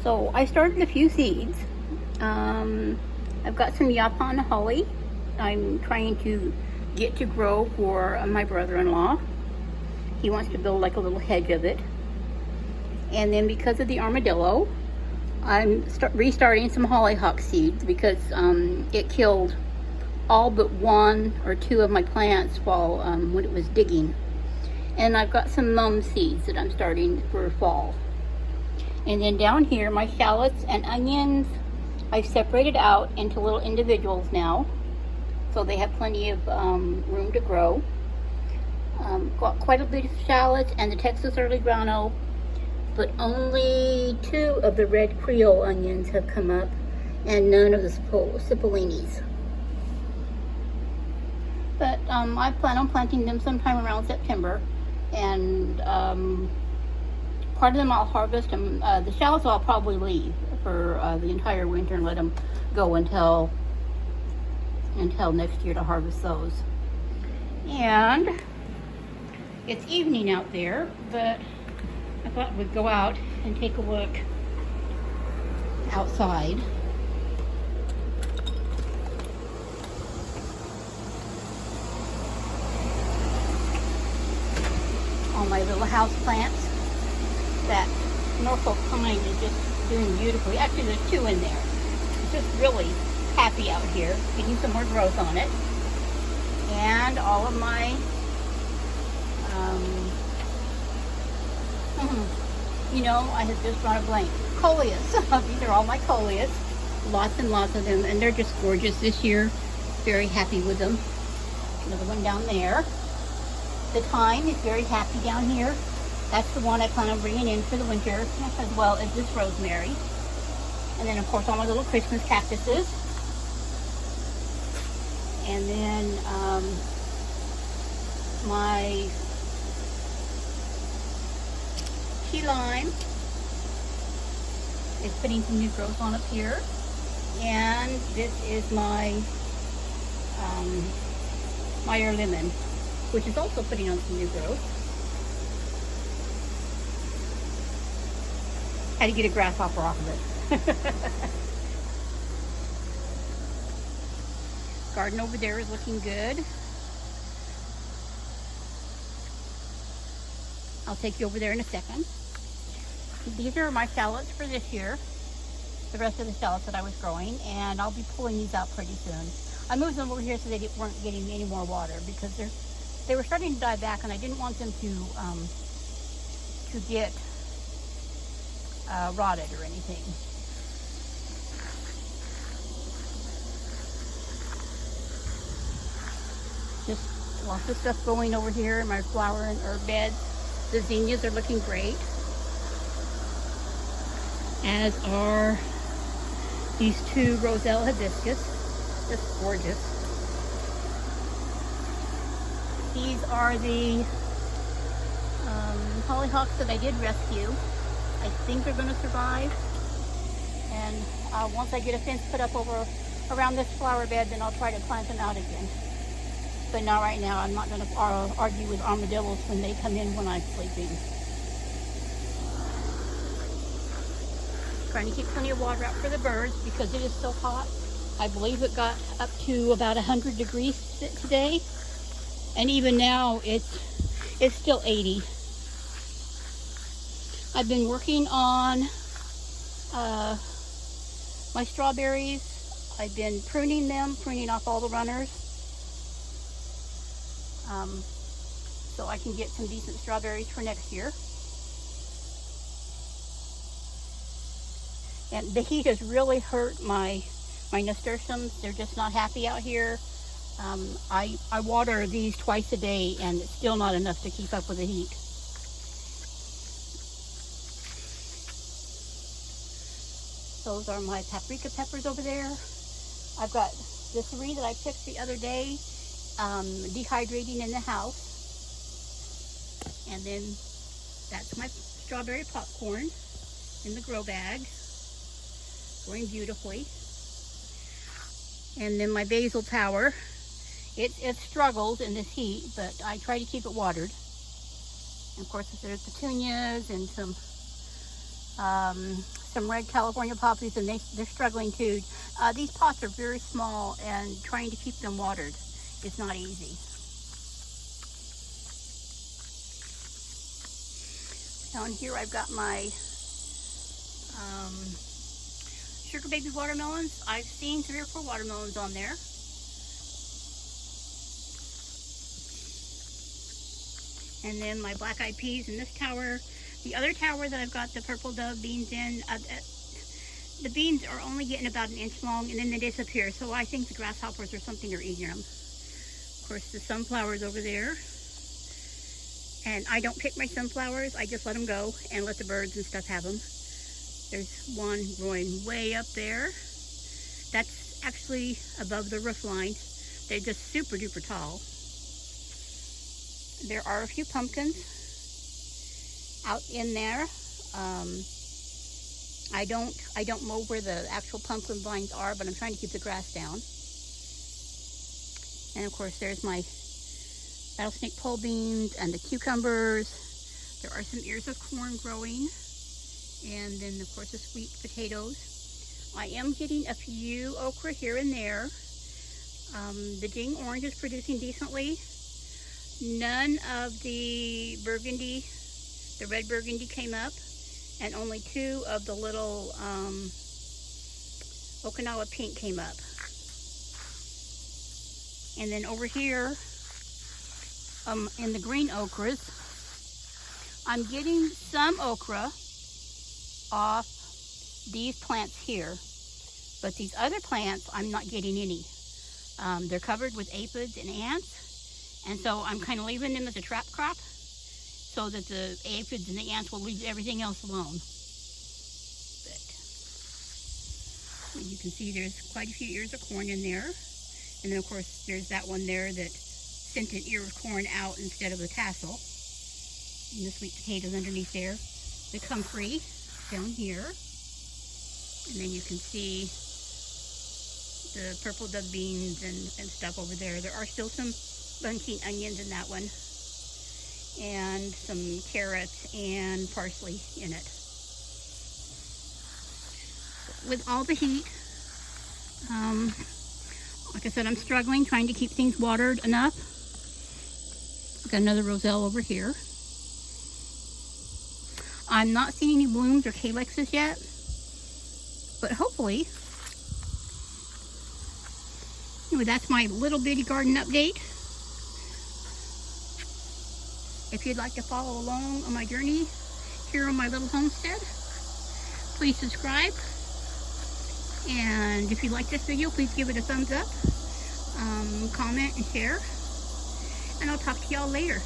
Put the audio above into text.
So I started a few seeds. I've got some Japan holly I'm trying to get to grow for my brother-in-law. He wants to build like a little hedge of it. And then because of the armadillo, I'm restarting some hollyhock seeds because it killed all but one or two of my plants while when it was digging. And I've got some mum seeds that I'm starting for fall. And then down here, my shallots and onions, I've separated out into little individuals now, so they have plenty of room to grow. Got quite a bit of shallots and the Texas early grano, but only 2 of the red Creole onions have come up, and none of the cipollinis. But I plan on planting them sometime around September, and part of them I'll harvest them. The shallots I'll probably leave for the entire winter and let them go until next year to harvest those. And it's evening out there, but I thought we'd go out and take a look outside. All my little house plants. That Norfolk pine is just doing beautifully. Actually, there's 2 in there. It's just really happy out here, getting some more growth on it. And all of my, I have just drawn a blank. Coleus. These are all my coleus. Lots and lots of them, and they're just gorgeous this year. Very happy with them. Another one down there. The thyme is very happy down here. That's the one I plan on bringing in for the winter, as well as this rosemary. And then, of course, all my little Christmas cactuses. And then my key lime is putting some new growth on up here. And this is my Meyer lemon, which is also putting on some new growth. Had to get a grasshopper off of it. Garden over there is looking good. I'll take you over there in a second. These are my shallots for this year. The rest of the shallots that I was growing, and I'll be pulling these out pretty soon. I moved them over here so they weren't getting any more water because they were starting to die back, and I didn't want them to get rotted or anything. Just lots of stuff going over here in my flower and herb beds. The zinnias are looking great, as are these 2 roselle hibiscus. Just gorgeous. These are the hollyhocks that I did rescue. I think they're going to survive, and once I get a fence put up around this flower bed, then I'll try to plant them out again. But not right now. I'm not going to argue with armadillos when they come in when I'm sleeping. Trying to keep plenty of water out for the birds because it is so hot. I believe it got up to about 100 degrees today, and even now it's still 80. I've been working on my strawberries. I've been pruning them, pruning off all the runners, so I can get some decent strawberries for next year. And the heat has really hurt my nasturtiums. They're just not happy out here. I water these twice a day, and it's still not enough to keep up with the heat. Those are my paprika peppers over there. I've got the 3 that I picked the other day, dehydrating in the house. And then that's my strawberry popcorn in the grow bag, growing beautifully. And then my basil tower. It struggles in this heat, but I try to keep it watered. And of course, there's petunias and some some red California poppies, and they're struggling too. These pots are very small, and trying to keep them watered is not easy. Down here I've got my sugar baby watermelons. I've seen 3 or 4 watermelons on there. And then my black-eyed peas in this tower. The other tower that I've got the purple dove beans in, the beans are only getting about 1 inch long, and then they disappear. So I think the grasshoppers or something are eating them. Of course, the sunflowers over there. And I don't pick my sunflowers. I just let them go and let the birds and stuff have them. There's one growing way up there. That's actually above the roof line. They're just super duper tall. There are a few pumpkins out in there. I don't mow where the actual pumpkin vines are, but I'm trying to keep the grass down. And of course there's my rattlesnake pole beans and the cucumbers. There are some ears of corn growing, and then of course the sweet potatoes. I am getting a few okra here and there. The ding orange is producing decently. None of the burgundy, the red burgundy came up, and only 2 of the little Okinawa pink came up. And then over here, in the green okras, I'm getting some okra off these plants here, but these other plants I'm not getting any. They're covered with aphids and ants, and so I'm kind of leaving them as a trap crop so that the aphids and the ants will leave everything else alone. But you can see there's quite a few ears of corn in there, and then of course there's that one there that sent an ear of corn out instead of a tassel. And the sweet potatoes underneath there. The comfrey down here. And then you can see the purple dove beans and stuff over there. There are still some bunching onions in that one. And some carrots and parsley in it. With all the heat, like I said, I'm struggling trying to keep things watered enough. Got another roselle over here. I'm not seeing any blooms or calyxes yet, but hopefully. Anyway, that's my little bitty garden update. If you'd like to follow along on my journey here on my little homestead, please subscribe. And if you like this video, please give it a thumbs up, comment and share. And I'll talk to y'all later.